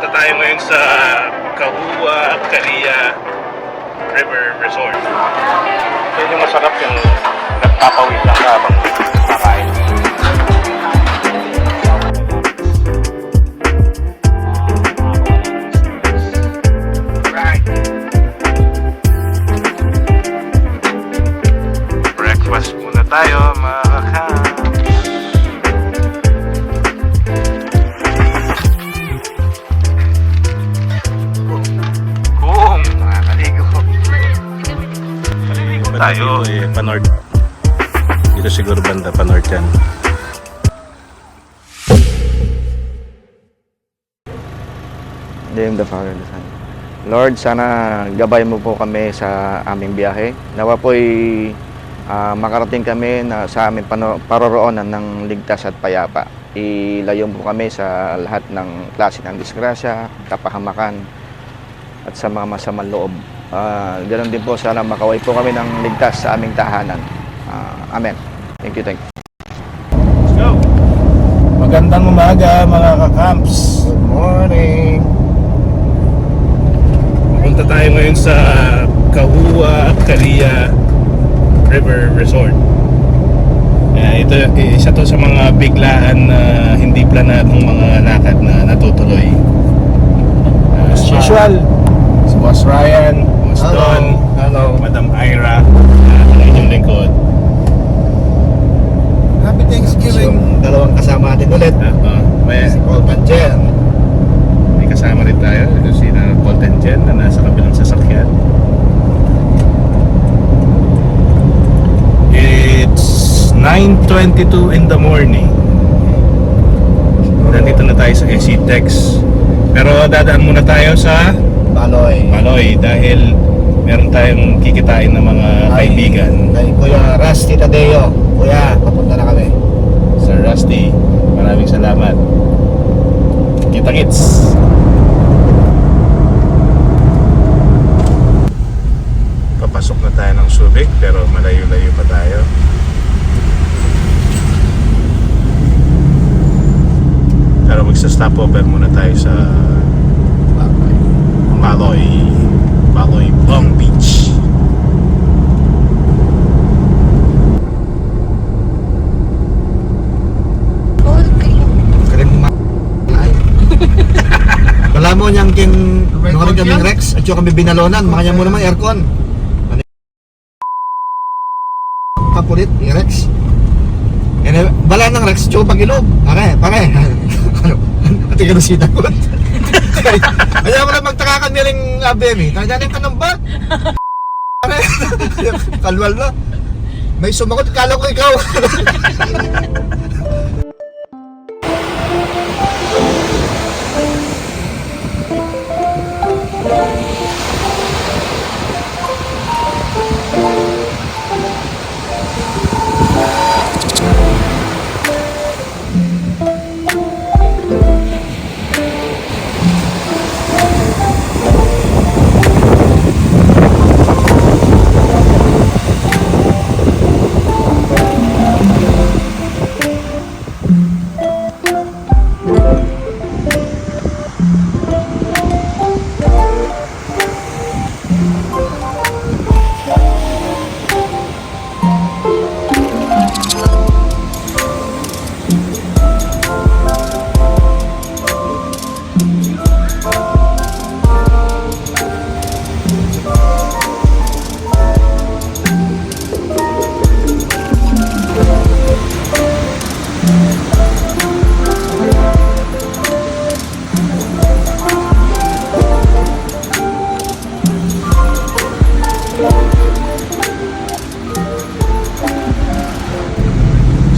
Punta tayo ngayon sa Kahua Kalia River Resort. Ito yung masarap yung nagpapawid lang ka habang kakain. Breakfast muna tayo mga kakam. Tayo pa-north. Dito siguro banda pa-north yan. Name the Father, the Son. Lord, sana gabay mo po kami sa aming biyahe. Nawa po'y makarating kami sa aming paroroonan ng ligtas at payapa. Ilayo po kami sa lahat ng klase ng disgrasya, kapahamakan, at sa mga masamang loob. Ganon din po, sana makaway po kami ng ligtas sa aming tahanan. Amen. Thank you, thank you. Let's go! Magandang umaga mga kakamps. Good morning. Punta tayo ngayon sa Kahua Kalia River Resort. Ito, isa to sa mga biglaan na hindi planadong mga lakad na natutuloy. As usual, si Boss Ryan, Boss Don, Hello. Madam Ira, ang inyong lingkod. Happy Thanksgiving. Dalawang kasama natin ulit. May, Si Paul Panchen. may kasama rin tayo, ito si Paul Tenchen na nasa kabilang sasakyan. It's 9:22 in the morning. Nandito na tayo sa SC-Tex. Pero dadaan muna tayo sa Baloy. dahil meron tayong kikitain ng mga kaibigan. Kay Kuya Rusty Tadeo. Kuya, papunta na kami. Sir Rusty, maraming salamat. Kita-kits! Papasok na tayo ng Subic pero malayo-layo pa tayo. Pero magsa-stopover muna tayo sa Baloy, Long Beach. Wala mo niyang nung kaming Rex at yung kami binalonan, makanya mo naman aircon. Kapulit, yung Rex. Bala ng Rex, tsaka pag-ilog. Pare. Ano? Ati ka na sinagot. Ayaw mo na magtakakan nilang ABM. Tanyanin ka ng bat. Pare. Kalwal na. May sumagot, kala ko ikaw.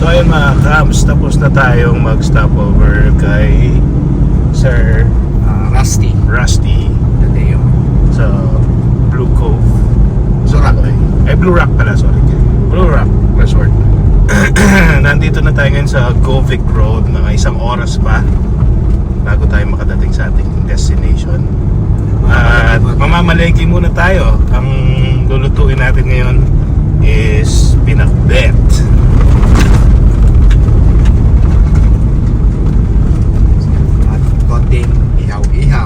So ayun mga kams, tapos na tayong mag-stopover kay Sir Rusty Tadeo. sa Blue Cove. Blue Rock pala, sorry. Blue Rock Resort. Nandito na tayo ngayon sa Govic Road, mga isang oras pa bago tayo makadating sa ating destination. At mamamalengke muna tayo. Ang lulutuin natin ngayon is pinakbet. At konting ihaw-ihaw.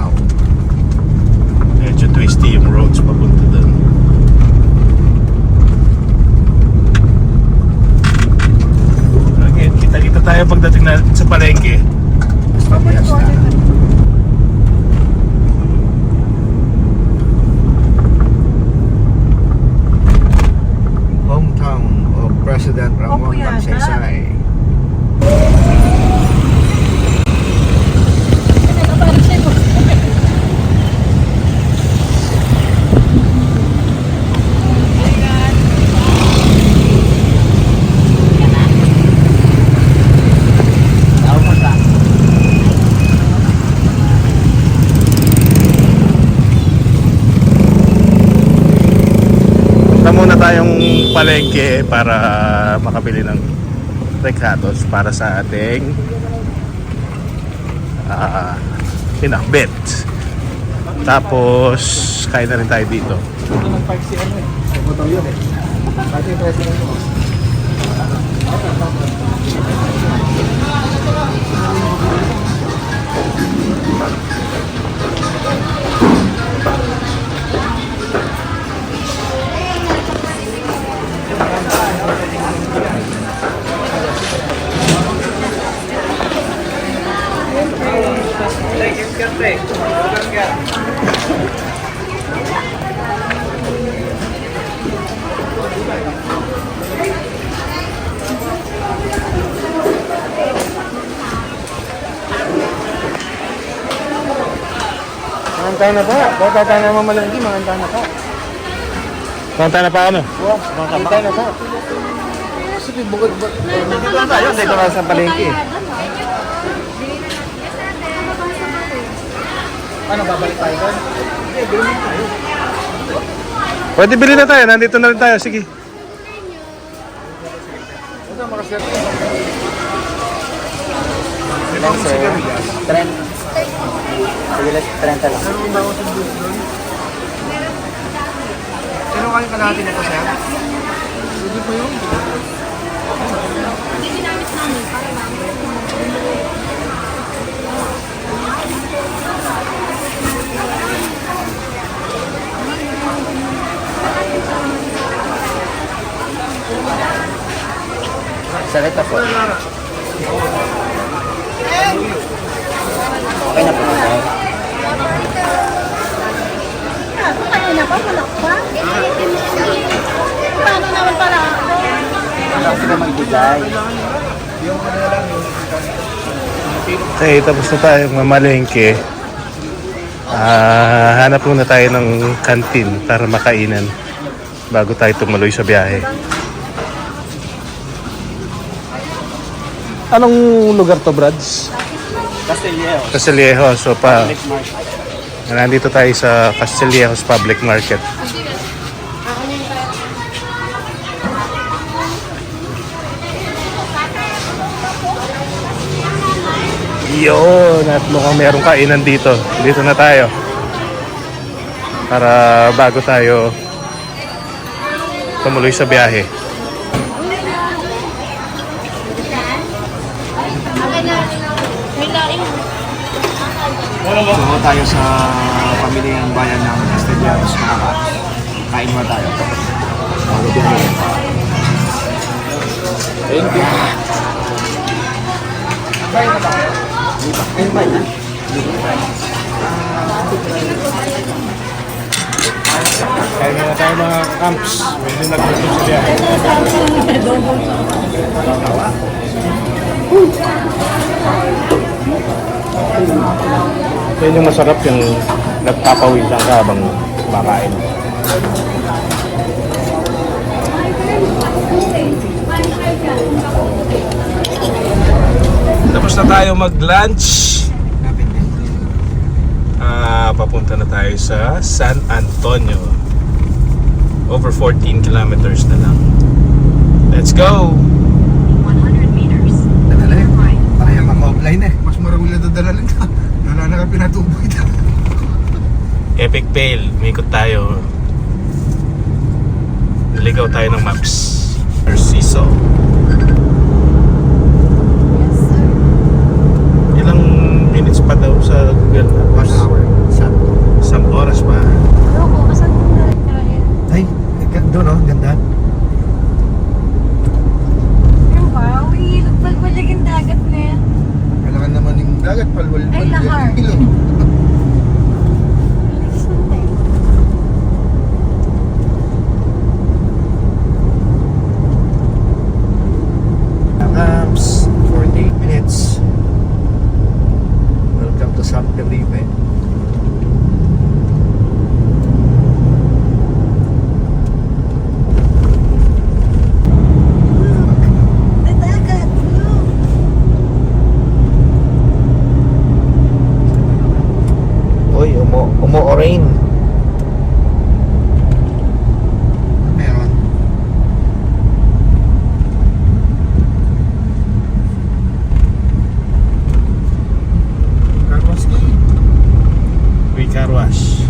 palengke para makabili ng recados para sa ating pinakbet. Tapos kain na rin tayo dito. Mangantay na pa. Baka tayo na mamalanggi, mangantay na pa. Mangantay na pa ano? Oo, mangantay na pa. Sige, bukod ba? Dito na tayo, dito na sa palengke. Ano, babalik tayo doon? Hindi, bilhin tayo. Pwede bilhin na tayo, nandito na rin tayo, sige. Ito, makaswerte. Ilang sigarilyas? 30. Sige, 30 lang. Ano ba ako sa bus doon? Sino kayo kalahati na po, sir? Hindi pa yun. Hindi ginamit namin para Salita po. Okay na po. kanina pa, malak pa. Paano naman para ako? Wala sila magbigay. Okay, tapos na tayong mamalengke. Hanap muna tayo ng kantin para makainan bago tayo tumuloy sa biyahe. Anong lugar to, Brads? Castillejo. Castillejo. So nandito tayo sa Castillejo's Public Market. Yun, at mukhang merong kainan dito. Dito na tayo. Para bago tayo tumuloy sa biyahe. So tayo sa pamilyang bayan ng Castellanos, mga kain mo tayo. Thank you. Kaya na tayo mga camps. Pwede nag-usap sa biyahe. Yan yung masarap yung nagpapawisan ka habang kumakain. Tapos na tayo mag-lunch. Papunta na tayo sa San Antonio. Over 14 kilometers na lang. Let's go! 100 meters. Dadala yun. Para yung maka-offline eh. Mas marami na dadala lang ka. Wala na ka pinatuboy na. Epic fail. Umikot tayo. Naligaw tayo ng maps. Narciso. Ilang minutes pa daw sa Google Maps? 1 hour. Isang oras pa. Loko, kasan mo na rin kaya? Ay, doon oh, ganda. Yung wow, ilog palpalag yung dagat na yan. Kailangan naman yung dagat palwal. Ay, lahar. Ilog. Camps, 48 minutes. Welcome to San Felipe. The dagat, look. Uy, umu-rain. Meron. car wash.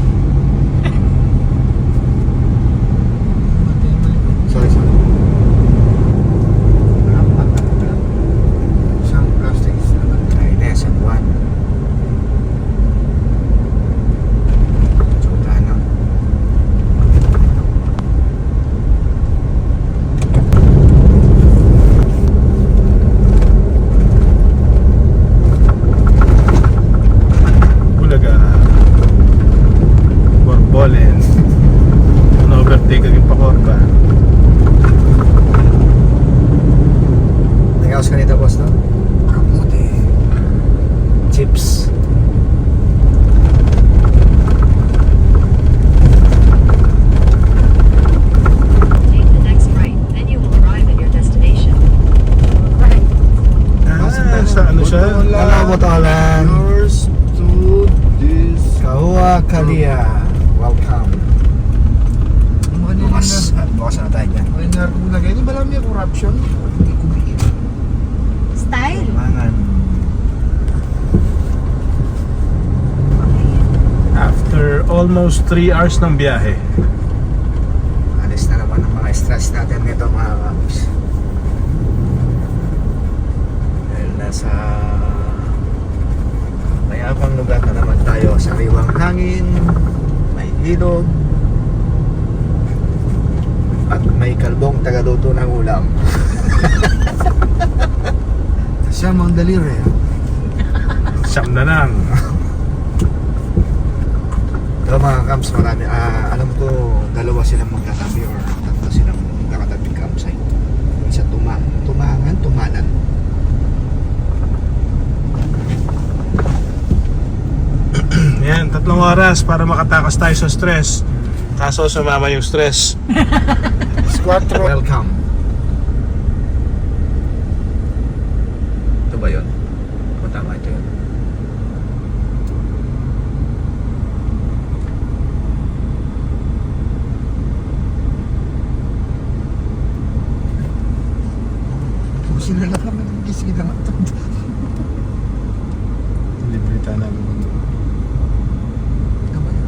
Sorry. Isang plastic. Ay, San Juan. Sultano. Bulaga. Borbolen. Na-overtake ang yung pakorba. Nag-house ka nito, boss, no? Kamuti. Chips. Take the next right, then you will arrive at your destination. Sa ano siya? Botolan. Yours to this. Kahua Kalia. Welcome. Bukas. Bukas na tayo dyan. Ay, nakulagay. Hindi ba lang may corruption? Hindi ko bihin. Style. Mangan. After almost 3 hours ng biyahe. Alis na naman ang mga stress natin nito, mga kaps. Dahil nasa mayabang lugar na naman tayo. Sariwang hangin, may ilog, at may kalbong tagaluto ng ulam. Siya mang daliri. Siyam na lang. Pero mga camps, marami, alam ko, dalawa silang magkatabi or tatlo silang magkatabi campsite. Isa tumanan. Yan, 3 oras para makatakas tayo sa stress. Kaso sumama yung stress. Squatro. Welcome. Ito ba yun? O tama ito yun? Sila lang kami gising na nga. Libre tayo namin. Ito ba yun?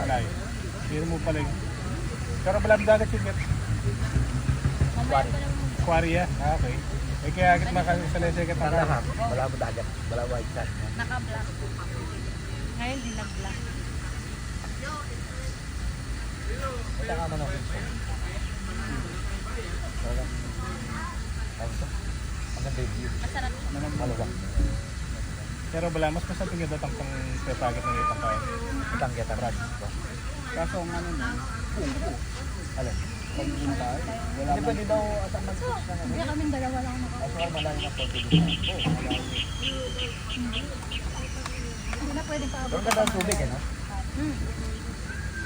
Malay. Biro mo pala yun. Pero malam dagat yun. Quarry ya? Ah, okay. Eh kaya agad makasalesay ka tayo. Wala mo dagat. Wala mo white sand. Naka-block. Ngayon din nag-block. Ito ka man ako. Maganda yung view. Masarap. Maluwag. Pero wala, mas masarap yung datang pang pepagit ng itang kain. Itang kita brad. Kaso ang ano na, Alin? Hindi pwede daw at ang mag-push na Hindi kaming dalawa lang naka. Kaso ay malalim na po. Hindi na pwedeng paabot. Doon ka daw tubig eh, no?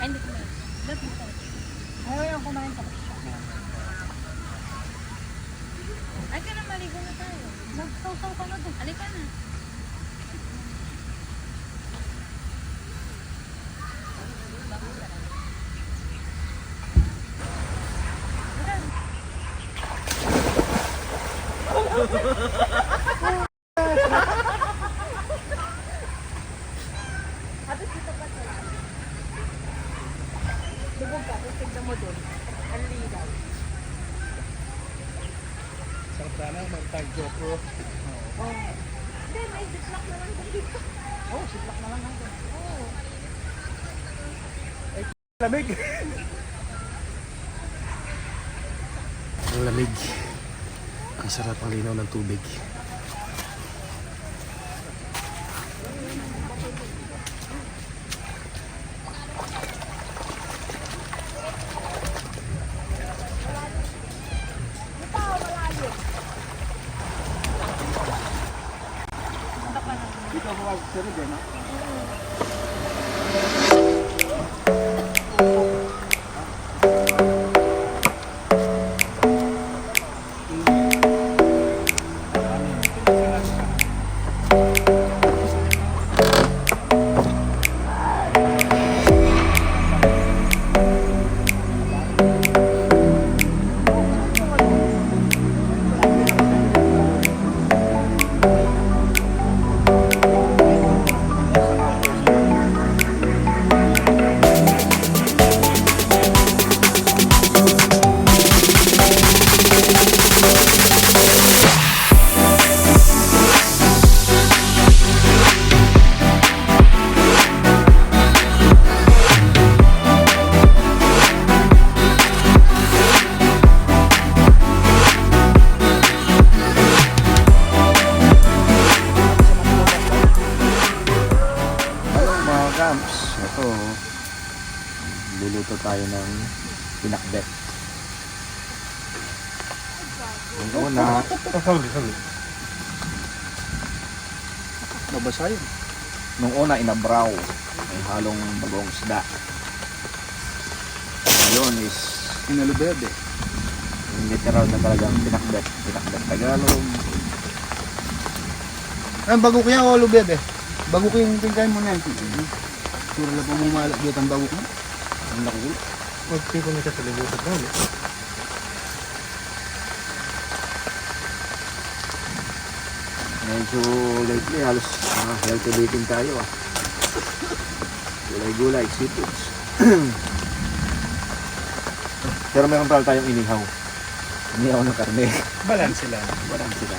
Ay, hindi ko na. Dapat mo tayo. Ayaw lang kumain ka. Ay, ka na maligo na tayo. Nagsaw-saw ka na doon. Alika na. Lubog ka, tapos tignan mo doon. Ang ligaw. sarap sana, mag-tag GoPro. Hindi, may ziplock na lang dito. Oh, siplak na lang natin. Oo. Lamig! Ang lamig. Ang sarap ang linaw ng tubig. Dito ako mag-sunod eh, no? Ito, luluto tayo ng pinakbet. Yung una, Sorry. Nabasa yun. nung una inabraw, may halong bagong isda. Ngayon is Inalubebe. yung literal na talagang pinakbet. Pinakbet Tagalog. Ang bago ko yan o lubebe? Bago ko yung tingkain mo na yan. Sura lang po mumalak dito ang bago ko. Ang laki. Magpipo na siya sa libutan namin. Medyo lately, halos healthy living tayo ah. Gulay-gulay, seafoods. Pero meron pala tayong inihaw. Inihaw ng karne. Balance sila. Walang sila.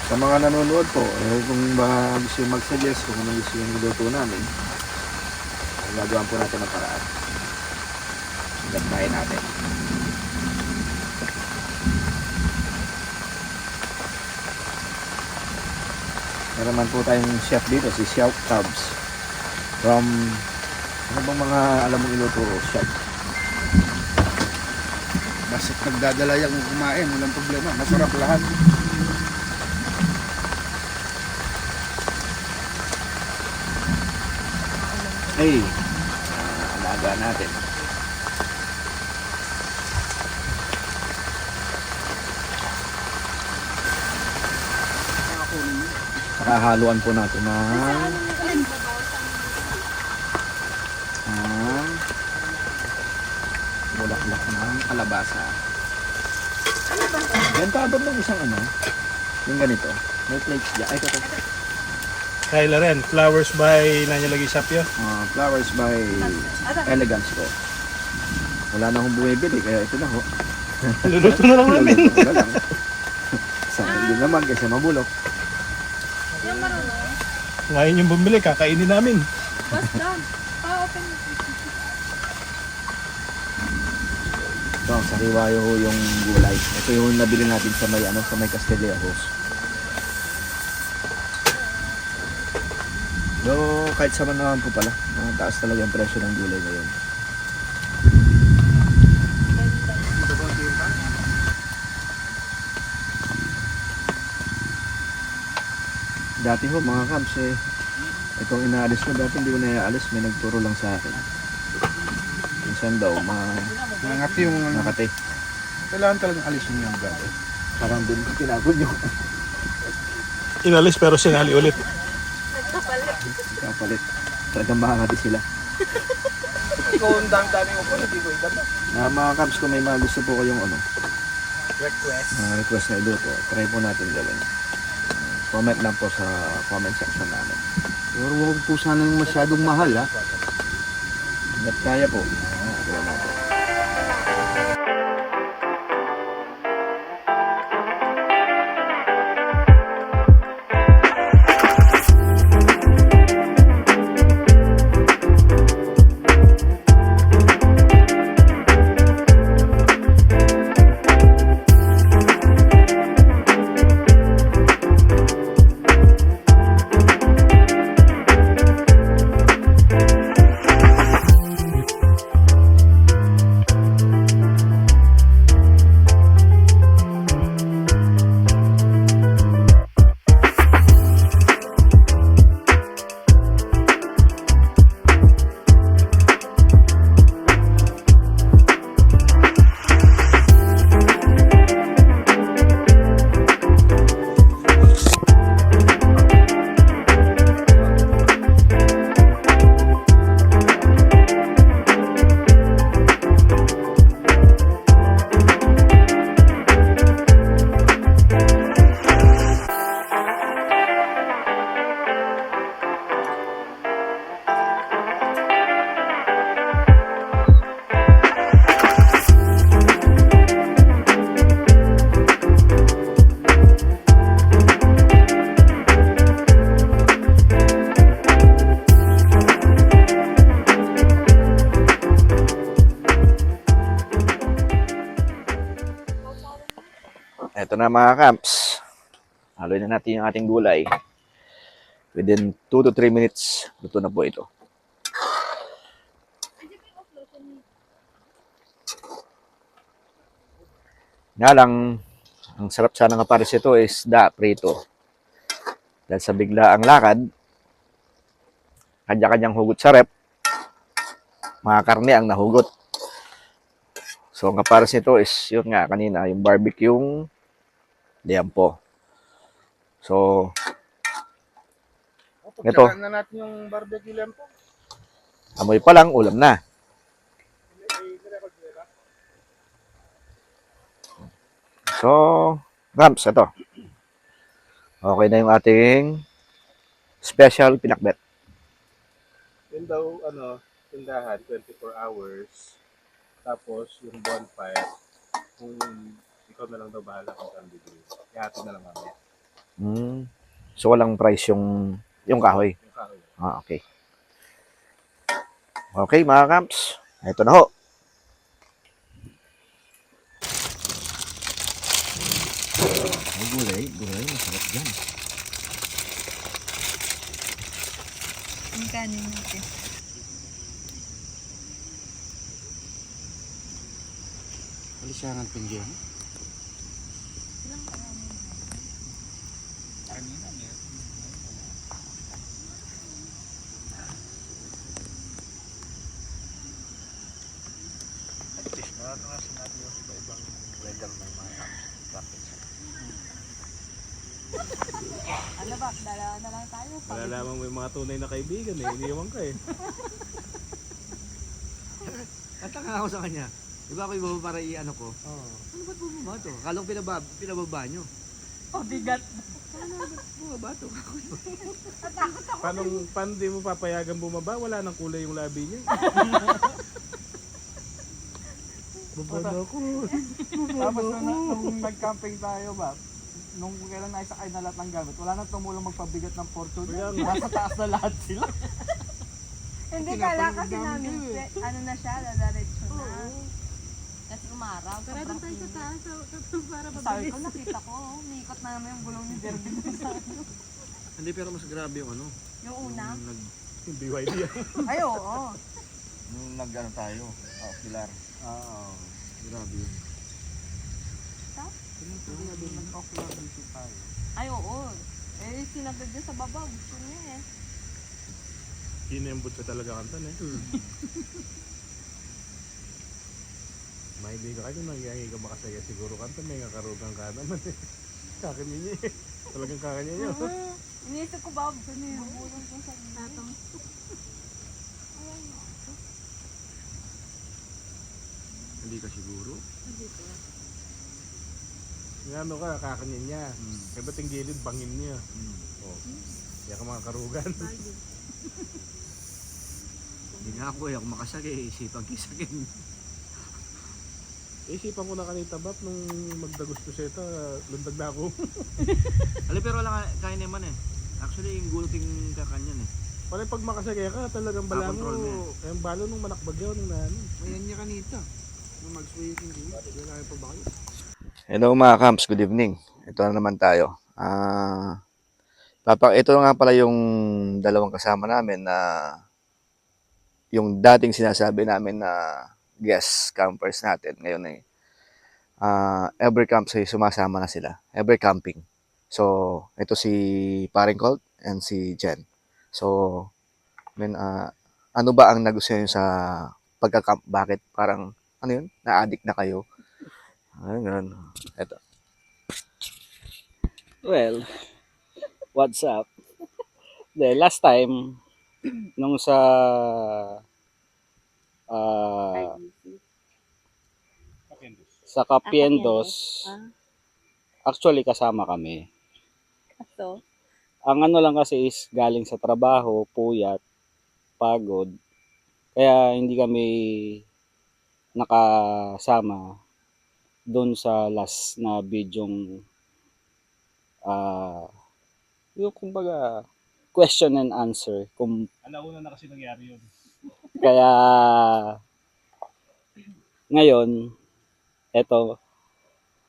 Sa mga nanonood po, kung ba gusto yung mag-suggest, kung ano gusto yung niluto namin, gagawin po natin ang paraan. Gagawin natin. Meron naman po tayong chef dito, si Chef Tabs. From, ano bang mga alam mong iluto, chef? Basta't nagdadala yung kumain, walang problema. Masarap lahat. Hey, alaga natin. Kakahaluan po natin ng bulaklak ng kalabasa. Yan paabot ng isang ano, yung ganito. May plates dyan. Ay, ito. Kyla rin, Flowers by Nanya Lagi Sapyo. Flowers by Elegance ko. Wala na akong bumibili, kaya ito na ho. Luluto na lang namin. Luluto ko na lang. Sayang din naman kasi mabulok. Yung marunong. Ngayon yung bumili, kakainin namin. Basta. Pa-open. Ito, sariwayo ho yung gulay. Ito yung nabili natin sa may, sa may Castillejos. No, kahit sa naman po pala, taas talaga ang presyo ng gulay ngayon. Dati ho mga camps itong inaalis ko dati hindi ko na iaalis, may nagturo lang sa akin. Minsan daw, Nangati yung makati. kailangan talagang alisin yung gabi. Parang doon ko tinapon yung Inalis pero sinali ulit. kapalit. Talagang makakati sila. Ikaw ang daming upo, hindi ko idama. Mga camps, kung may mga gusto po kayong Request. request na iluto, try po natin gawin. Comment lang po sa comment section namin. Pero huwag po sana yung masyadong mahal ha. Hanggat kaya po. Gawin natin. Ito na mga camps. Haluin na natin yung ating gulay. Within 2 to 3 minutes, luto na po ito. Nga lang, ang sarap sana nga pares ito is prito. Dahil sa bigla ang lakad, kanya-kanyang hugot sa rep, mga karne ang nahugot. So, ang kapares nito is, yun nga, kanina, yung barbecue, yung liampo. So, ito. Pagkakaan na natin yung barbecue lampo. Amoy pa lang, ulam na. So, Rams, ito. Okay na yung ating special pinakbet. Yun daw, tindahan, 24 hours. Tapos, yung bonfire, kung ikaw na lang daw bahala kung saan bibili. Ihati na lang mamaya. So, walang price yung kahoy. Yung kahoy. Okay. Okay, mga camps. Ito na ho. Ay, gulay, masarap dyan. Ang kanin natin. Alisangan pinggyan. Ano ba? Dalawa na lang tayo. Malalaman mo yung mga tunay na kaibigan eh. Iniwan ka eh. Nataka ako sa kanya. Di ba ako ibaba para i-ano ko? Oo. Ano ba't bumaba to? Akala ko pinababa nyo. Pabigat. Bumaba to. Paano di mo papayagan bumaba? Wala nang kulay yung labi niya. Baba na ako. Tapos nung nag-camping tayo ba, nung kailan naisakay na lahat ng gamit, wala nang tumulong magpabigat ng fortune. Kaya nga. Nasa taas na lahat sila. Hindi kala kasi namin, ano na siya, dadaretso na. Kasi umaraw. Tara doon tayo sa taas para Sabi ko, nakita ko, umiikot na naman yung gulong ni Derby sa ano. Hindi, pero mas grabe yung ano. Yung una. Yung BYD yan. Ay, oo. Nung nag-ano tayo, Pilar. Oo. Grabe yun. Mag-off-road visit tayo. Ay, oo. Eh, sinagad niya sa baba. Gusto niya eh. Kinembot ka talaga kantan eh. Mahilig ka kayo, nangyayari ka makasaya siguro kantan. May kakarugang ka naman eh. Kakanya niya eh. Talagang kakanya niya. Iniisip ko ba, bulong ko sa natang. Hindi ka siguro. Yung ano ka, kakanya niya. Kaya ba't yung gilid, bangin niya. Oh. Kaya ka mga karugan. Hindi nga ako eh. Ako makasagay. Isipang kisagin. Isipan ko na kanita bap nung magdagos ko siya ito, lundag na ako. Ali, pero wala kain naman eh. Actually, yung guluting kakanyan eh. Pala pag makasagay ka, talagang bala Control mo mo. Yung balo nung manakbag yun, nung nano. Ayan niya kanita. Nung mag-sweating din. Wala kayo pa ba kayo? Hello mga camps, good evening. Ito na naman tayo. Ito nga pala yung dalawang kasama namin na yung dating sinasabi namin na guest campers natin ngayon eh. Every camp sumasama na sila. Every camping. So, ito si Paring Colt and si Jen. So, ano ba ang nagustuhan nyo sa pagka-camp? Bakit parang, ano yun? Na-addict na kayo? Ganun. Ito. Well, what's up? The last time nung ah, sa Capiendos, actually kasama kami. So, Ang ano lang kasi is galing sa trabaho, puyat, pagod. Kaya hindi kami nakasama doon sa last na bidyong yung kumbaga question and answer. Alauna na kasi nangyari yun. Kaya ngayon, eto,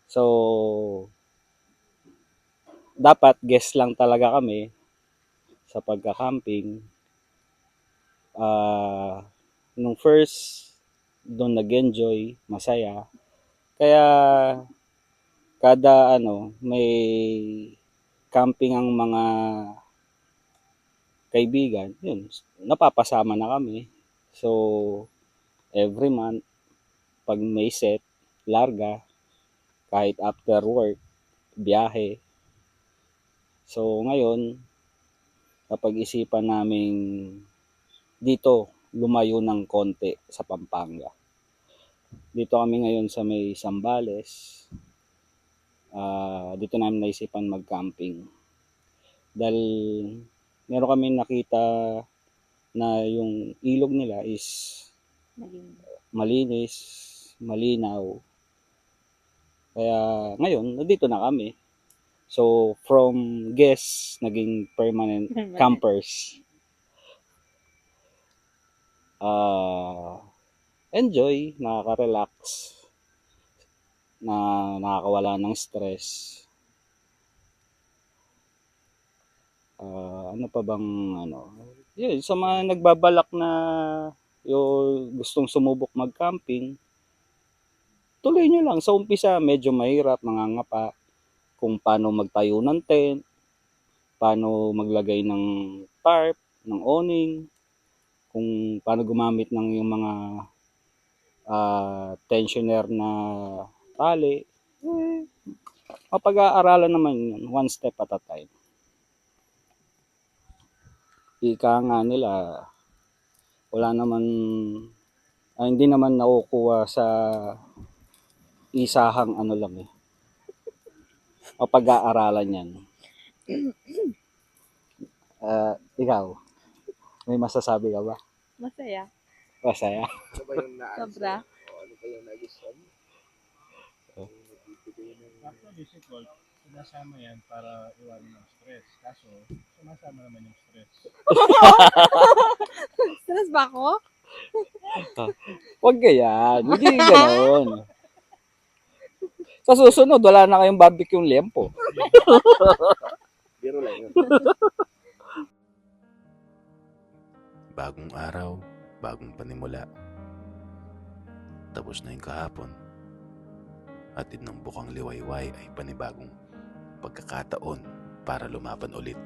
so dapat guest lang talaga kami sa pagka-camping. Nung first, doon nag-enjoy, masaya. Kaya kada may camping ang mga kaibigan, yun, napapasama na kami. So, every month, pag may set, larga, kahit after work, biyahe. So, ngayon, kapag isipan namin dito, lumayo ng konti sa Pampanga. Dito kami ngayon sa may Zambales. Dito namin naisipan mag-camping. Dahil meron kami nakita na yung ilog nila is malinis, malinaw. Kaya ngayon, nandito na kami. So, from guests, naging permanent campers. Enjoy, nakaka-relax, na nakakawala ng stress. Ano pa bang yun, sa mga nagbabalak na yung gustong sumubok mag-camping, tuloy nyo lang. Sa umpisa, medyo mahirap, mangangapa kung paano magtayo ng tent, paano maglagay ng tarp, ng awning, kung paano gumamit ng yung mga tensioner na tali. Mapag-aaralan naman yun, one step at a time. ika nga nila, wala naman, hindi naman nakukuha sa isahang ano lang eh, o pag-aaralan yan. Ikaw, may masasabi ka ba? Masaya. Masaya. Ano ba yung Sobra. Ano ba yung nagustuhan mo? Actually, si Colt, sinasama yan para iwanan ng stress. Kaso, sumasama naman yung stress. Stress ba ako? Huwag ganyan. Hindi ganoon. Sa susunod, wala na kayong barbecue lempo. Biro lang yun. Bagong araw, bagong panimula. Tapos na yung kahapon. Hatid ng bukang liwayway ay panibagong pagkakataon para lumaban ulit.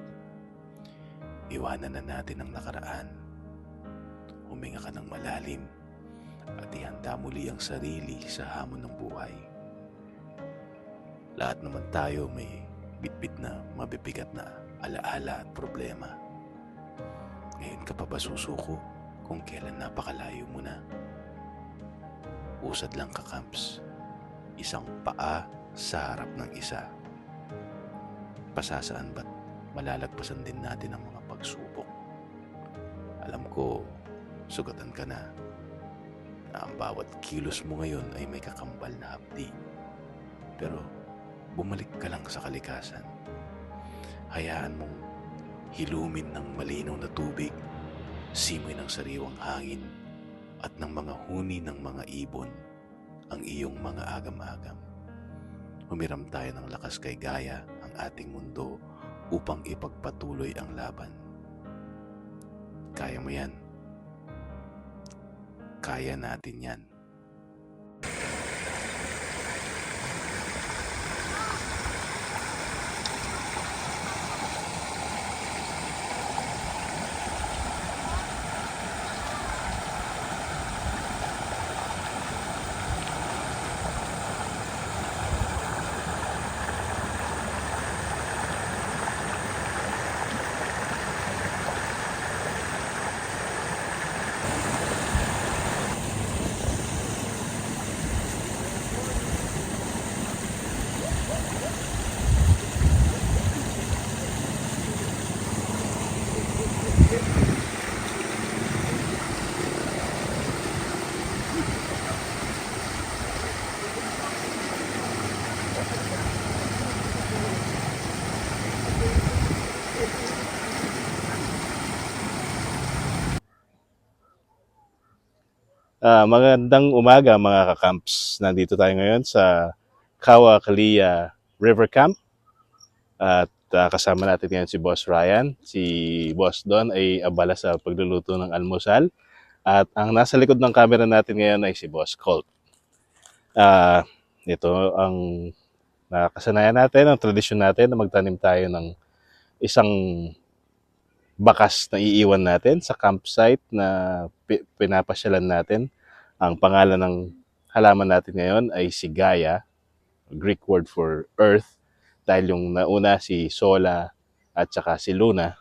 Iwanan na natin ang nakaraan. Huminga ka ng malalim at ihanda muli ang sarili sa hamon ng buhay. Lahat naman tayo may bitbit na mabibigat na alaala at problema. Ngayon ka pa ba susuko kung kailan napakalayo mo na? Usad lang ka, Kamps. Isang paa sa harap ng isa. Pasasaan ba't malalagpasan din natin ang mga pagsubok? Alam ko, sugatan ka na ang bawat kilos mo ngayon ay may kakambal na hapdi. Pero bumalik ka lang sa kalikasan. Hayaan mong hilumin ng malinaw na tubig, simoy ng sariwang hangin, at ng mga huni ng mga ibon ang iyong mga agam-agam. Humiram tayo ng lakas kay Gaia, ang ating mundo, upang ipagpatuloy ang laban. Kaya mo yan. Kaya natin yan. Magandang umaga mga kakamps. Nandito tayo ngayon sa Kawa-Kalia River Camp. At kasama natin ngayon si Boss Ryan. Si Boss Don ay abala sa pagluluto ng almusal. At ang nasa likod ng camera natin ngayon ay si Boss Colt. Ito ang nakasanayan natin, ang tradisyon natin na magtanim tayo ng isang bakas na iiwan natin sa campsite na pinapasyalan natin. Ang pangalan ng halaman natin ngayon ay si Gaia, Greek word for earth, dahil yung nauna si Sola at saka si Luna.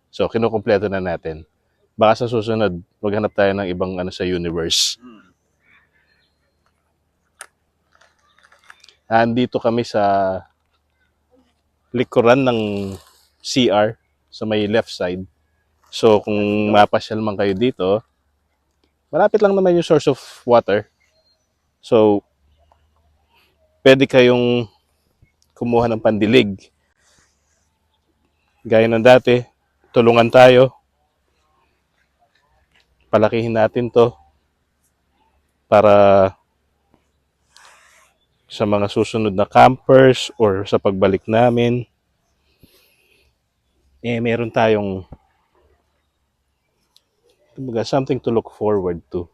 So kinukumpleto na natin. Baka sa susunod, maghanap tayo ng ibang ano sa universe. Andito kami sa likuran ng CR sa may left side. So kung mapasyal man kayo dito, malapit lang naman yung source of water. So pwede kayong kumuha ng pandilig. Gaya ng dati, tulungan tayo. Palakihin natin to para sa mga susunod na campers or sa pagbalik namin, meron tayong something to look forward to.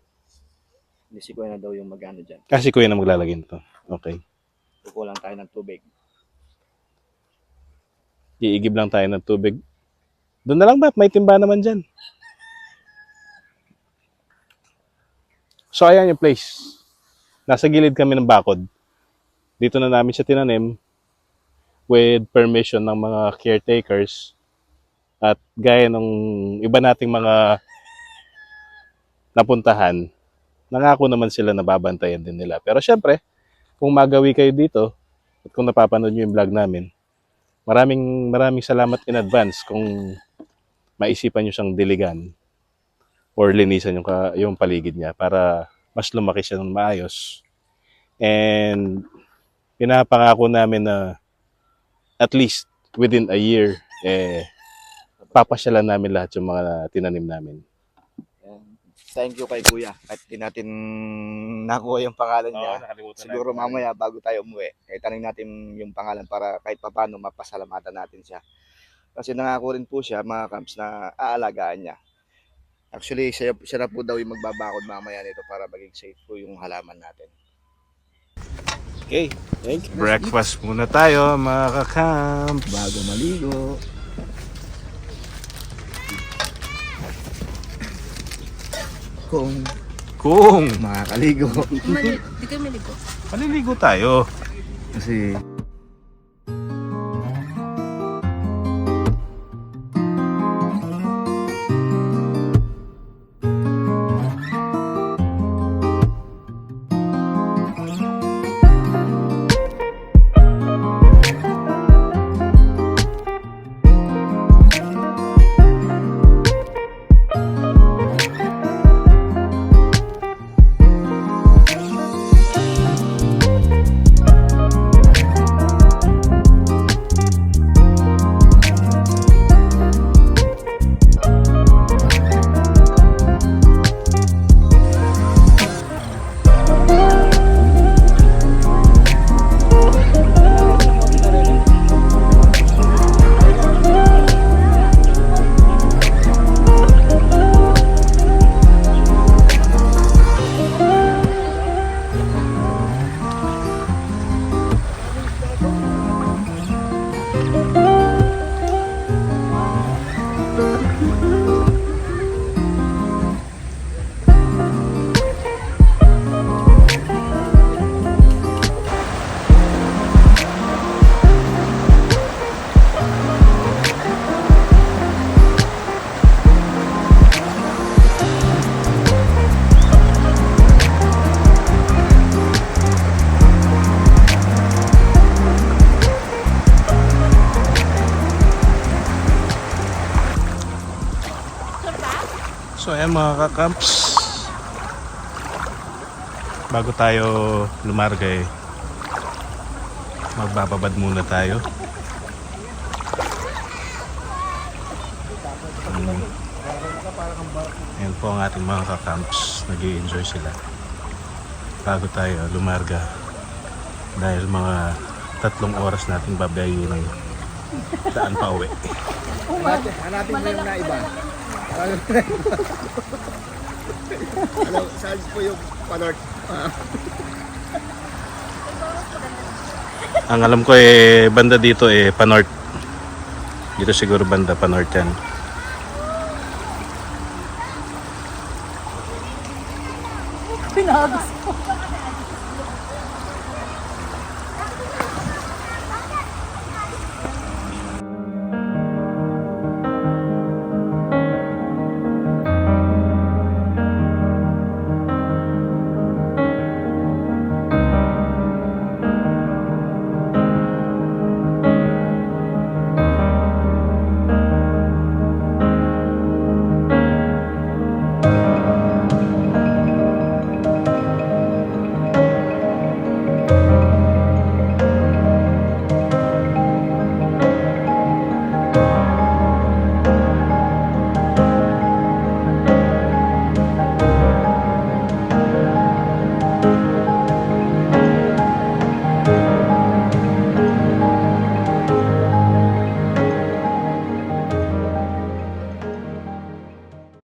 Hindi si Kuya na daw yung mag-ano dyan. Kasi kuya na maglalagay nito. Okay. Kukulang tayo ng tubig. Iigib lang tayo ng tubig. Doon na lang ba? May timba naman dyan. So ayan yung place. Nasa gilid kami ng bakod. Dito na namin siya tinanim with permission ng mga caretakers. At gaya nung iba nating mga napuntahan, nangako naman sila na babantayan din nila. Pero syempre, kung magawi kayo dito at kung napapanood nyo yung vlog namin, maraming salamat in advance kung maisipan nyo siyang diligan or linisan yung paligid niya para mas lumaki siya ng maayos. And pinapangako namin na at least within a year, papasyalan namin lahat yung mga tinanim namin. Thank you kay Kuya. Kahit di natin nakuha yung pangalan niya. Siguro mamaya bago tayo umuwi, tanong natin yung pangalan para kahit papaano mapasalamatan natin siya. Kasi nangako rin po siya, mga kamps, na aalagaan niya. Actually, siya na po daw yung magbabakod mamaya nito para maging safe po yung halaman natin. Okay, thank you. Breakfast muna tayo, mga ka-camps. Bago maligo. Kung makakaligo. Di kayo maligo. Maliligo tayo. Kasi So ayan mga ka-camps, bago tayo lumarga magbababad muna tayo. Ayan po ang ating mga ka-camps, nag-i-enjoy sila bago tayo lumarga dahil mga 3 oras natin babayin ng daan pa uwi. hanapin mo yung naiba. Saan po yung panort? Ang alam ko banda dito pa-north. Dito siguro banda pa-north yan. Pinagos